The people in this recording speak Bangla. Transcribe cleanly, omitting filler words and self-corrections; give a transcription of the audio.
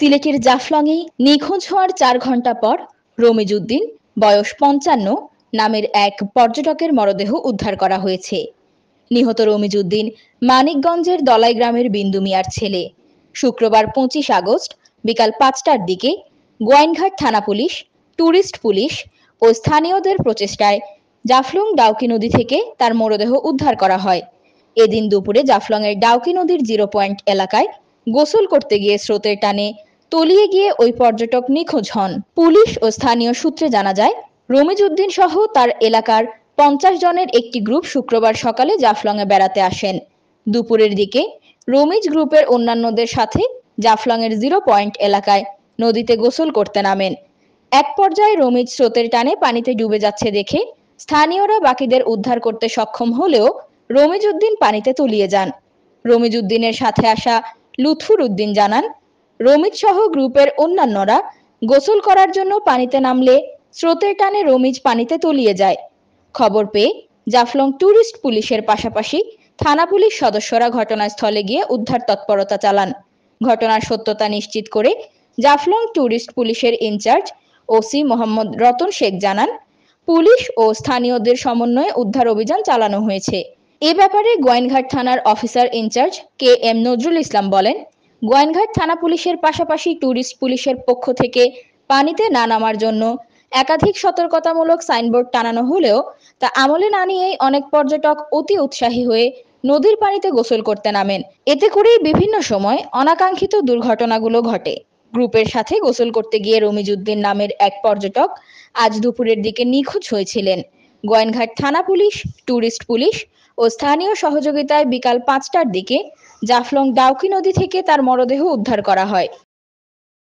সিলেটের জাফলংয়ে নিখোঁজ হওয়ার ৪ ঘণ্টা পর রমিজ উদ্দিন বয়স ৫৫ নামের এক পর্যটকের মরদেহ উদ্ধার করা হয়েছে। নিহত রমিজ উদ্দিন মানিকগঞ্জের দলাই গ্রামের বিন্দু মিয়ার ছেলে। শুক্রবার ২৫ আগস্ট বিকাল ৫টার দিকে গোয়াইনঘাট থানা পুলিশ, ট্যুরিস্ট পুলিশ ও স্থানীয়দের প্রচেষ্টায় জাফলং ডাউকি নদী থেকে তার মরদেহ উদ্ধার করা হয়। এদিন দুপুরে জাফলংয়ের ডাউকি নদীর 0 পয়েন্ট এলাকায় গোসল করতে গিয়ে স্রোতের টানে তলিয়ে গিয়ে ওই পর্যটক নিখোঁজ হন। পুলিশ ও স্থানীয় সূত্রে জানা যায়, রমিজ উদ্দিন সহ তার এলাকার ৫০ জনের একটি গ্রুপ শুক্রবার সকালে জাফলংয়ে বেড়াতে আসেন। দুপুরের দিকে রমিজ গ্রুপের অন্যান্যদের সাথে জাফলংয়ের 0 পয়েন্ট এলাকায় নদীতে গোসল করতে নামেন। এক পর্যায়ে রমিজ স্রোতের টানে পানিতে ডুবে যাচ্ছে দেখে স্থানীয়রা বাকিদের উদ্ধার করতে সক্ষম হলেও রমিজ উদ্দিন পানিতে তলিয়ে যান। রমিজ উদ্দিনের সাথে আসা লুৎফুর উদ্দিন জানান, রমিজ সহ গ্রুপের অন্যান্যরা গোসল করার জন্য পানিতে নামলে স্রোতের টানে রমিজ পানিতে তলিয়ে যায়। খবর পেয়ে জাফলং ট্যুরিস্ট পুলিশের পাশাপাশি থানা পুলিশ সদস্যরা ঘটনাস্থলে গিয়ে উদ্ধার তৎপরতা চালান। ঘটনার সত্যতা নিশ্চিত করে জাফলং ট্যুরিস্ট পুলিশের ইনচার্জ ওসি মোহাম্মদ রতন শেখ জানান, পুলিশ ও স্থানীয়দের সমন্বয়ে উদ্ধার অভিযান চালানো হয়েছে। এ ব্যাপারে গোয়াইনঘাট থানার officer in charge KM Nazrul Islam বলেন, গোয়াইনঘাট থানা পুলিশের পাশাপাশি ট্যুরিস্ট পুলিশের পক্ষ থেকে পানিতে না নামার জন্য একাধিক সতর্কতামূলক সাইনবোর্ড টানানো হলেও তা আমলে না নিয়েই অনেক পর্যটক অতি উৎসাহী হয়ে নদীর পানিতে গোসল করতে নামেন। এতে করেই বিভিন্ন সময় অনাকাঙ্ক্ষিত দুর্ঘটনাগুলো ঘটে। গ্রুপের সাথে গোসল করতে গিয়ে রমিজ উদ্দিন নামের এক পর্যটক আজ দুপুরের দিকে নিখোঁজ হয়েছিলেন। গোয়াইনঘাট থানা পুলিশ, ট্যুরিস্ট পুলিশ ও স্থানীয় সহযোগিতায় বিকাল ৫টার দিকে জাফলং ডাউকি নদী থেকে তার মরদেহ উদ্ধার করা হয়।